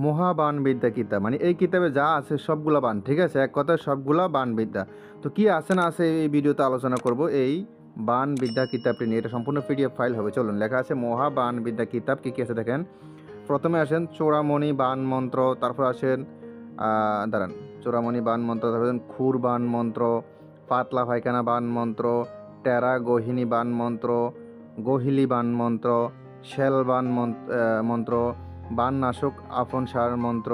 মহাবান বিদ্যা কিতাব, মানে এই কিতাবে যা আছে সবগুলা বান, ঠিক আছে, এক কথায় সবগুলা বান বিদ্যা। তো কি আছে না আছে এই ভিডিওতে আলোচনা করব এই বান বিদ্যা কিতাবটি নিয়ে। এটা সম্পূর্ণ পিডিএফ ফাইল হবে, চলুন। লেখা আছে মহাবান বিদ্যা কিতাব, কি কি আছে দেখেন। প্রথমে আসেন চূড়ামণি বান মন্ত্র, তারপর আসেন দাঁড়ান, চূড়ামণি বান মন্ত্র, তারপর খুর বান মন্ত্র, পাতলা পায়খানা বান মন্ত্র, টেরা গহিনী বান মন্ত্র, গহিলি বান মন্ত্র, শেল বান মন্ত্র, বান নাশক আপন সার মন্ত্র,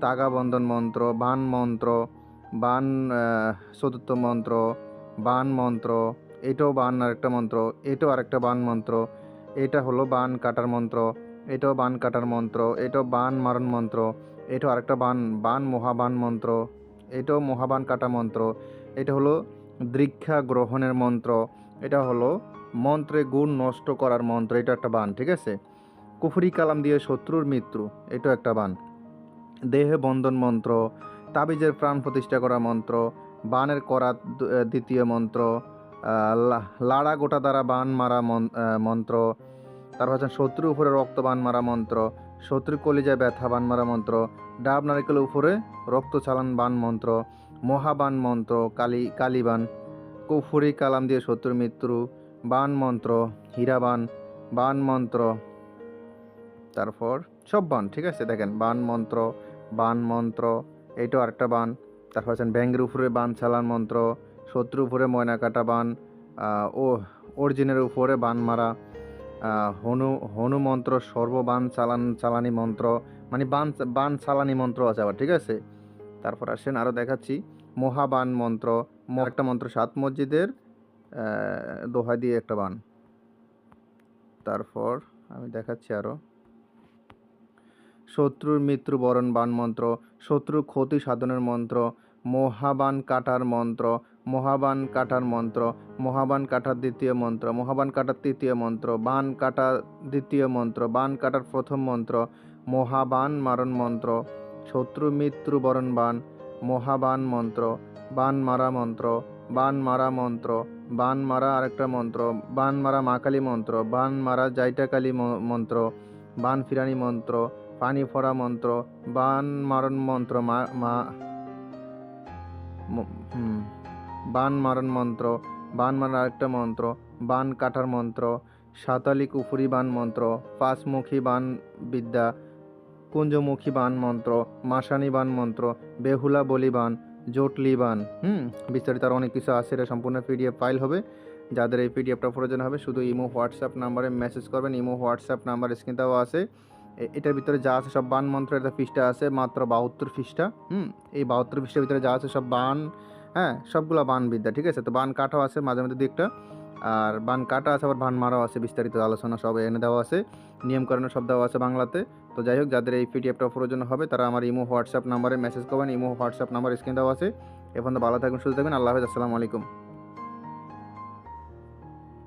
তাগা বন্ধন মন্ত্র, বান মন্ত্র, বান চতুর্থ মন্ত্র, বান মন্ত্র, এটাও বান আরেকটা মন্ত্র, এটাও আরেকটা বান মন্ত্র, এটা হলো বান কাটার মন্ত্র, এটাও বান কাটার মন্ত্র, এটাও বান মারণ মন্ত্র, এটাও আরেকটা বান বান মহাবান মন্ত্র, এটাও মহাবান কাটা মন্ত্র, এটা হলো দীক্ষা গ্রহণের মন্ত্র, এটা হলো মন্ত্রে গুণ নষ্ট করার মন্ত্র, এটা একটা বান, ঠিক আছে। কুফরি কালাম দিয়ে শত্রুর মৃত্যু, এটাও একটা বান। দেহে বন্ধন মন্ত্র, তাবিজের প্রাণ প্রতিষ্ঠা করা মন্ত্র, বানের করা দ্বিতীয় মন্ত্র, লাড়া গোটা দ্বারা বান মারা মন্ত্র, তারপর হচ্ছে শত্রুর উপরে রক্ত বান মারা মন্ত্র, শত্রুর কলিজায় ব্যথা বান মারা মন্ত্র, ডাব নারিকেলের উপরে রক্ত চালান বান মন্ত্র, মহাবান মন্ত্র, কালীবান, কুফুরি কালাম দিয়ে শত্রুর মৃত্যু বান মন্ত্র, হীরাবান বান মন্ত্র, তারপর সব বান, ঠিক আছে। দেখেন বান মন্ত্র, বান মন্ত্র, এইটাও আরেকটা বান। তারপর আছেন ব্যাঙ্গের উপরে বান চালান মন্ত্র, শত্রুর উপরে ময়না কাটা বান, ও অর্জুনের উপরে বান মারা, হনু মন্ত্র, সর্ববান চালানি মন্ত্র, মানে বান চালানি মন্ত্র আছে আবার, ঠিক আছে। তারপর আসেন আরও দেখাচ্ছি মহাবান মন্ত্র, একটা মন্ত্র 7 মসজিদের দোহাই দিয়ে একটা বান। তারপর আমি দেখাচ্ছি আরও শত্রুর মৃত্যু বরণ বান মন্ত্র, শত্রুর ক্ষতি সাধনের মন্ত্র, মহাবান কাটার মন্ত্র, মহাবান কাটার মন্ত্র, মহাবান কাটার দ্বিতীয় মন্ত্র, মহাবান কাটার তৃতীয় মন্ত্র, বান কাটার দ্বিতীয় মন্ত্র, বান কাটার প্রথম মন্ত্র, মহাবান মারণ মন্ত্র, শত্রু মৃত্যু বরণ বান, মহাবান মন্ত্র, বান মারা মন্ত্র, বান মারা মন্ত্র, বান মারা আরেকটা মন্ত্র, বান মারা মা কালী মন্ত্র, বান মারা জাইটাকালী মন্ত্র, বান ফিরানি মন্ত্র, পানি ফোড়া মন্ত্র, বান মারণ মন্ত্র, বান মারণ মন্ত্র, বান মারার আরেকটা মন্ত্র, বান কাটার মন্ত্র, সাতালি কুফুরি বান মন্ত্র, পাঁচমুখী বান বিদ্যা, কুঞ্জমুখী বান মন্ত্র, মাসানি বান মন্ত্র, বেহুলা বলি বান, জটলি বান। বিস্তারিত আর অনেক কিছু আছে, এটা সম্পূর্ণ পিডিএফ ফাইল হবে। যাদের এই পিডিএফটা প্রয়োজন হবে শুধু ইমো হোয়াটসঅ্যাপ নাম্বারে মেসেজ করবেন। ইমো হোয়াটসঅ্যাপ নাম্বার স্ক্রিন দেওয়া আছে। এটার ভিতরে যা আছে সব বান মন্ত্রের একটা পৃষ্ঠা আছে, মাত্র 72 পৃষ্ঠা। এই 72 পৃষ্ঠার ভিতরে যা আছে সব বান, হ্যাঁ, সবগুলো বান বিদ্যা, ঠিক আছে। তো বান কাটাও আছে মাঝে মধ্যে একটা, আর বান কাটা আছে, আবার বান মারাও আছে, বিস্তারিত আলোচনা সব এনে দেওয়া আছে, নিয়মকানুন সব দেওয়া আছে বাংলাতে। তো যাই হোক, যাদের এই পিডিএফটা প্রয়োজন হবে তারা আমার ইমো হোয়াটসঅ্যাপ নাম্বারে মেসেজ করবেন। ইমো হোয়াটসঅ্যাপ নাম্বার স্ক্রিন দেওয়া আছে। এখন তো ভালো থাকবেন, সুস্থ থাকবেন। আল্লাহ হাফেজ, আসসালামু আলাইকুম।